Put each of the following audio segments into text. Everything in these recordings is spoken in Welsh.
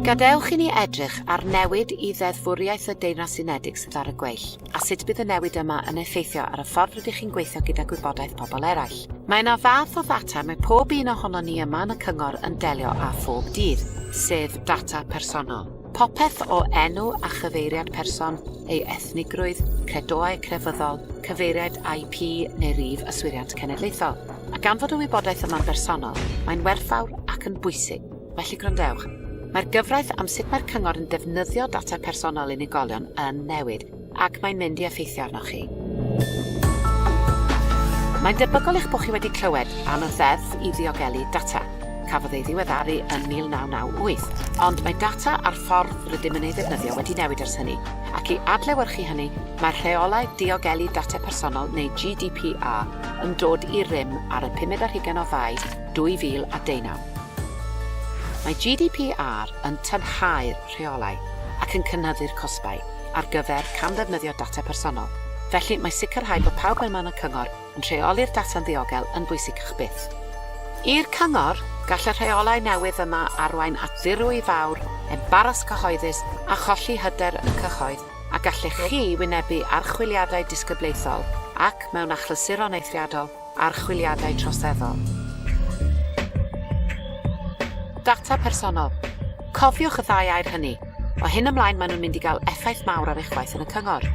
Gadewch i ni edrych ar newid i ddeddfwriaeth y Deyrnas Unedig sydd ar y gweill, a sut bydd y newid yma yn effeithio ar y ffordd rydych chi'n gweithio gyda gwybodaeth pobl eraill. Mae yna fath o ddata mae pob un ohono ni yma yn y cyngor yn delio â phob dydd, sef data personol. Popeth o enw a chyfeiriad person, ei ethnigrwydd, credoau crefyddol, cyfeiriad IP neu rif yswiriant cenedlaethol. A gan fod y wybodaeth yma'n bersonol, mae'n werthfawr ac yn bwysig, felly gwrandewch. Mae'r gyfraith am sut mae'r cyngor yn defnyddio data personol unigolion yn newid, ac mae'n mynd i effeithio arnoch chi. Mae'n debygol eich bod chi wedi clywed am y ddeddf i ddiogelu data. Cafodd ei ddiweddaru yn 1998, ond mae data a'r ffordd rydym yn ei ddefnyddio wedi newid ers hynny, ac i adlewyrchu hynny, mae'r rheolau diogelu data personol neu GDPR yn dod i rym ar y 5 ar 2019. Mae GDPR yn tynhau'r rheolau ac yn cynyddu'r cosbau ar gyfer camddefnyddio data personol. Felly mae sicrhau bod pawb yma yn y cyngor yn rheoli'r data'n ddiogel yn bwysicach byth. I'r cyngor, gall y rheolau newydd yma arwain at ddirwy fawr, embaras cyhoeddus a cholli hyder y cyhoedd, a gallech chi wynebu archwiliadau disgyblaethol ac, mewn achlysuron eithriadol, archwiliadau troseddol. Data personol. Cofiwch y ddau air hynny. O hyn ymlaen maen nhw'n mynd i gael effaith mawr ar eich gwaith yn y cyngor.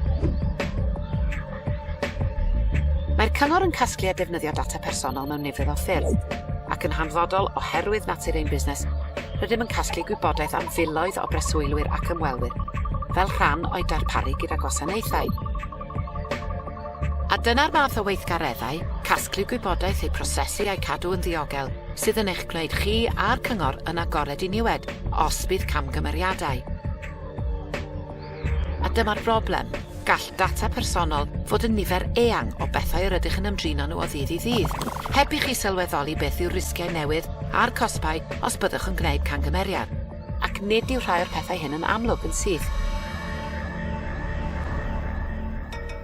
Mae'r cyngor yn casglu a defnyddio data personol mewn nifer o ffyrdd, ac yn hanfodol oherwydd natur ein busnes, rydym yn casglu gwybodaeth am filoedd o breswylwyr ac ymwelwyr, fel rhan o'i darparu gyda gwasanaethau. A dyna'r math o weithgareddau, casglu gwybodaeth eu prosesu a'i cadw yn ddiogel, sydd yn eich gwneud chi a'r cyngor yn agored i niwed, os bydd camgymeriadau. A dyma'r broblem. Gall data personol fod yn nifer eang o bethau yr ydych yn ymdrino nhw o ddydd i ddydd, heb i chi sylweddoli beth yw'r risgiau newydd a'r cosbau os byddwch yn gwneud camgymeriad, ac nid yw rhai o'r pethau hyn yn amlwg yn syth.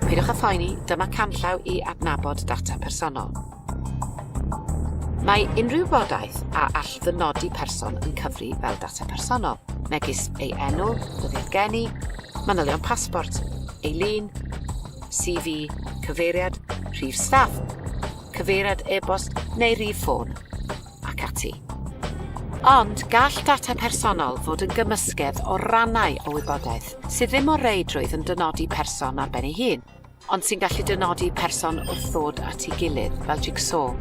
Pidwch â phoeni, dyma canllaw i adnabod data personol. Mae unrhyw wybodaeth a all ddynodi person yn cyfri fel data personol, megis ei enw, dyddiad geni, manylion pasport, ei-lun, CV, cyfeiriad, rhif staff, cyfeiriad e-bost neu rhif ffôn, ac ati. Ond gall data personol fod yn gymysgedd o rannau o wybodaeth sydd ddim o reidrwydd yn dynodi person ar ben ei hun, ond sy'n gallu dynodi person wrth ddod at ei gilydd fel jigsaw.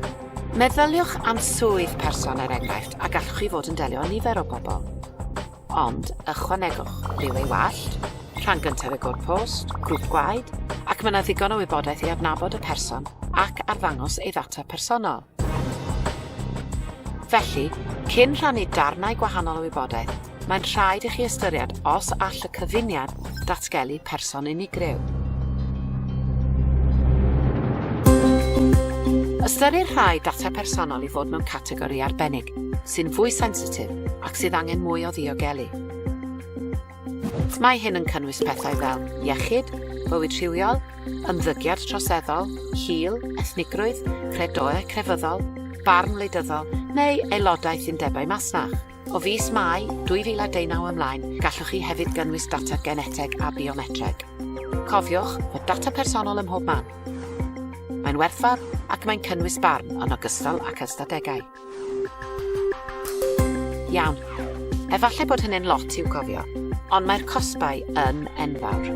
Meddyliwch am swydd person er enghraifft a gallwch chi fod yn delio nifer o bobl. Ond ychwanegwch rhyw ei wallt, rhan gyntaf y gwrpost, grŵp gwaed, ac mae yna ddigon o wybodaeth i adnabod y person ac arddangos ei ddata personol. Felly, cyn rhannu darnau gwahanol o wybodaeth, mae'n rhaid i chi ystyried os all y cyfuniad datgelu person unigryw. Ystyrir rhai data personol i fod mewn categori arbennig, sy'n fwy sensitif ac sydd angen mwy o ddiogelu. Mae hyn yn cynnwys pethau fel iechyd, bywyd rhywiol, ymddygiad troseddol, hil, ethnigrwydd, credoau crefyddol, barn wleidyddol neu aelodaeth undebau masnach. O fis Mai 2019 ymlaen, gallwch chi hefyd gynnwys data geneteg a biometreg. Cofiwch fod data personol ym mhob man. Mae'n werthfawr ac mae'n cynnwys barn yn ogystal ac ystadegau. Iawn, efallai bod hynny'n lot i'w gofio, ond mae'r cosbau yn enfawr.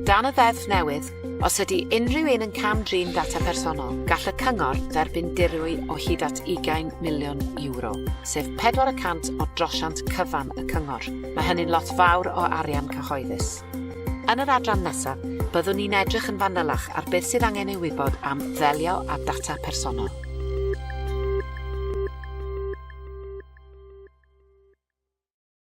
Dan y ddeddf newydd, os ydy unrhyw un yn camdrin data personol, gall y cyngor dderbyn dirwy o hyd at €20 miliwn, sef 4% o drosiant cyfan y cyngor. Mae hynny'n lot fawr o arian cyhoeddus. Yn yr adran nesaf, byddwn ni'n edrych yn fanylach ar beth sydd angen ei wybod am ddelio â data personol.